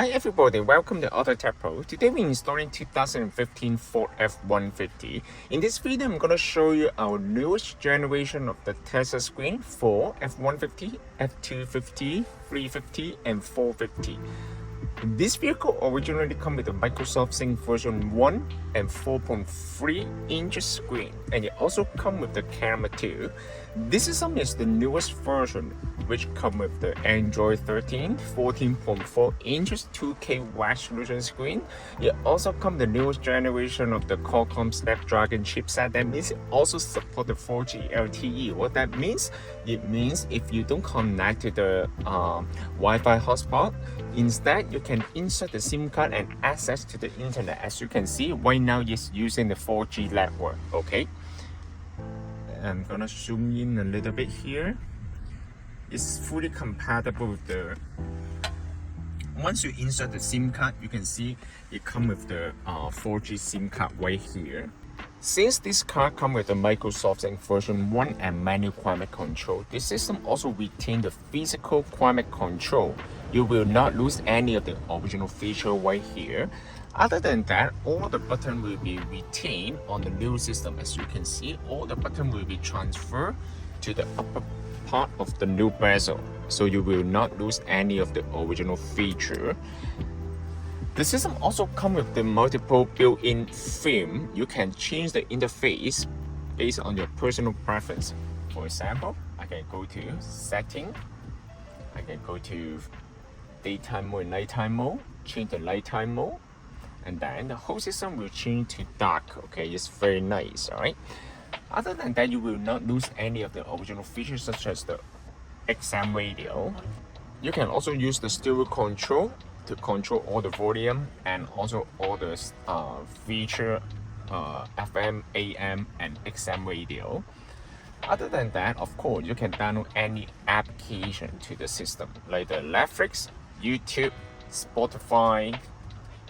Hi everybody, welcome to AutoTecPro. Today we're installing 2015 Ford F150. In this video, I'm going to show you our newest generation of the Tesla screen for F150, F250, 350, and 450. This vehicle originally comes with the Microsoft Sync version 1 and 4.3 inch screen, and it also comes with the camera too. This is the newest version, which comes with the Android 13, 14.4 inches 2K resolution screen. It also comes the newest generation of the Qualcomm Snapdragon chipset. That means it also supports the 4G LTE. What that means? It means if you don't connect to the Wi-Fi hotspot, instead you can insert the SIM card and access to the internet. As you can see, right now it's using the 4G network. Okay, I'm gonna zoom in a little bit here. It's fully compatible with the. Once you insert the SIM card, you can see it comes with the 4G SIM card right here. Since this car comes with the Microsoft Sync version 1 and manual climate control, this system also retains the physical climate control. You will not lose any of the original feature right here. Other than that, all the buttons will be retained on the new system. As you can see, all the buttons will be transferred to the upper part of the new bezel, so you will not lose any of the original feature. The system also comes with the multiple built-in theme. You can change the interface based on your personal preference. For example, I can go to setting, I can go to daytime mode and nighttime mode, change the nighttime mode, and then the whole system will change to dark. Okay, it's very nice. All right. Other than that, you will not lose any of the original features such as the XM radio. You can also use the stereo control to control all the volume and also all the feature FM, AM, and XM radio. Other than that, of course, you can download any application to the system like the Netflix, YouTube, Spotify.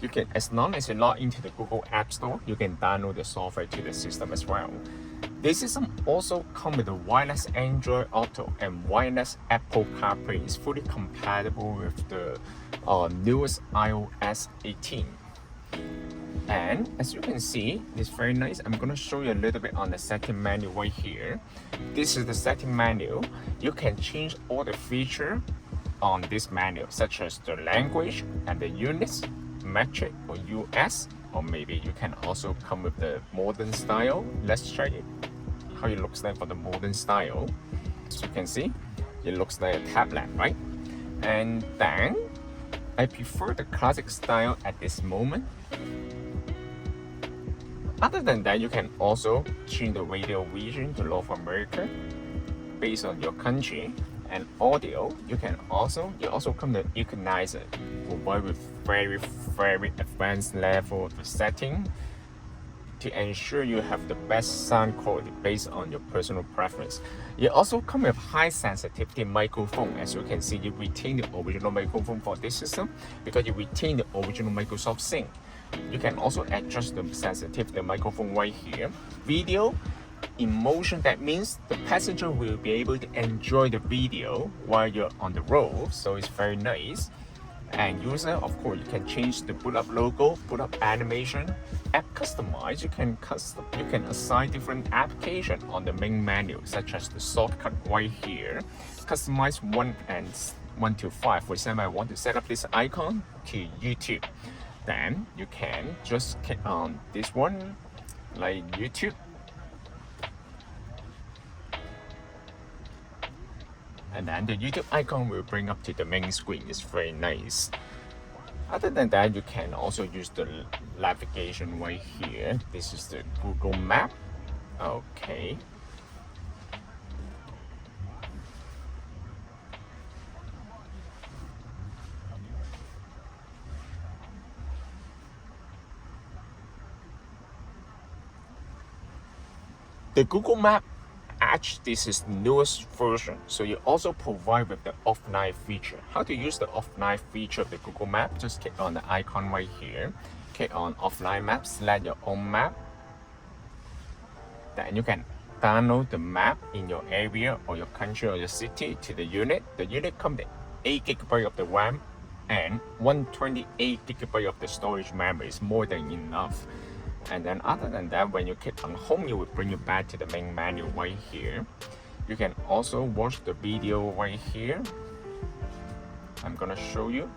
You can, as long as you log into the Google App Store, you can download the software to the system as well. This system also comes with a wireless Android Auto and wireless Apple CarPlay. It's fully compatible with the newest iOS 18. And as you can see, it's very nice. I'm going to show you a little bit on the setting menu right here. This is the setting menu. You can change all the features on this menu, such as the language and the units, metric or US, or maybe you can also come with the modern style. Let's check it how it looks like for the modern style. As you can see, it looks like a tablet, right? And then I prefer the classic style at this moment. Other than that, you can also change the radio region to North America based on your country. And audio, you also come to equalizer, provide with very advanced level of setting to ensure you have the best sound quality based on your personal preference. You also come with high sensitivity microphone. As you can see, you retain the original microphone for this system because you retain the original Microsoft Sync. You can also adjust the sensitivity of the microphone right here. Video in motion, that means the passenger will be able to enjoy the video while you're on the road, so it's very nice. And user, of course, you can change the boot up logo, boot up animation, app customize. You can assign different application on the main menu, such as the shortcut right here. Customize 1 to 5. For example, I want to set up this icon to YouTube. Then you can just click on this one, like YouTube. And then the YouTube icon will bring up to the main screen. It's very nice. Other than that, you can also use the navigation right here. This is the Google Map. Okay. The Google Map, this is the newest version, so you also provide with the offline feature. How to use the offline feature of the Google Map? Just click on the icon right here, click on offline map, select your own map. Then you can download the map in your area or your country or your city to the unit. The unit comes with 8 GB of the RAM and 128GB of the storage memory is more than enough. And then other than that, when you click on home, it will bring you back to the main menu right here. You can also watch the video right here. I'm gonna show you.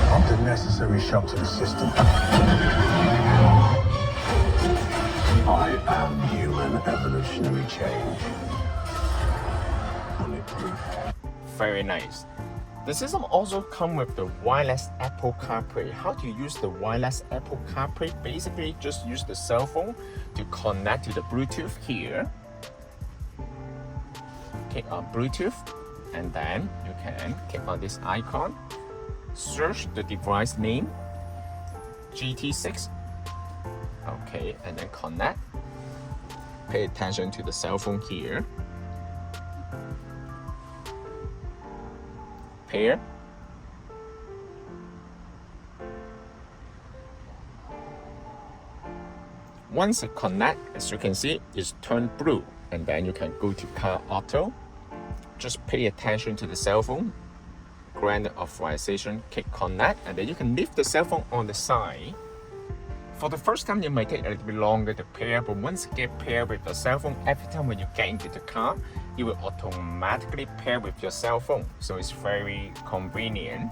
Not the necessary shock to the system. I am human evolutionary change. Bulletproof. Very nice. The system also comes with the wireless Apple CarPlay. How to use the wireless Apple CarPlay? Basically, just use the cell phone to connect to the Bluetooth here. Click on Bluetooth, and then you can click on this icon. Search the device name, GT6. Okay, and then connect. Pay attention to the cell phone here. Pair. Once it connects, as you can see, it's turned blue, and then you can go to Car Auto. Just pay attention to the cell phone. Grant authorization, click connect, and then you can leave the cell phone on the side. For the first time, it might take a little bit longer to pair, but once you get paired with the cell phone, every time when you get into the car, it will automatically pair with your cell phone. So it's very convenient.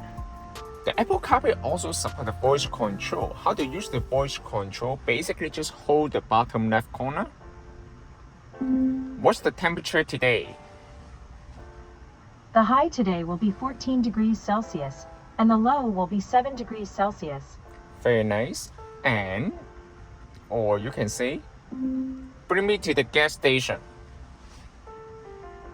The Apple CarPlay also supports the voice control. How to use the voice control? Basically, just hold the bottom left corner. What's the temperature today? The high today will be 14 degrees Celsius, and the low will be 7 degrees Celsius. Very nice. And, or you can say, bring me to the gas station.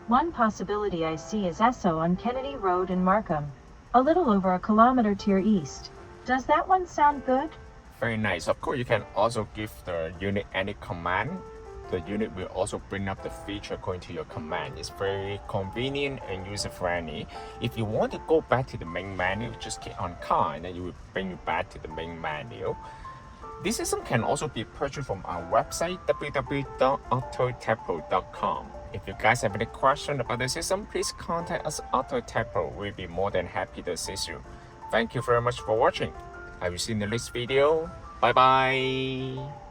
One possibility I see is Esso on Kennedy Road in Markham, a little over a kilometer to your east. Does that one sound good? Very nice. Of course, you can also give the unit any command. The unit will also bring up the feature according to your command. It's very convenient and user-friendly. If you want to go back to the main menu, just click on car and then it will bring you back to the main menu. This system can also be purchased from our website, www.AutoTecPro.com. If you guys have any questions about the system, please contact us at AutoTecPro. We'll be more than happy to assist you. Thank you very much for watching. I will see you in the next video. Bye bye.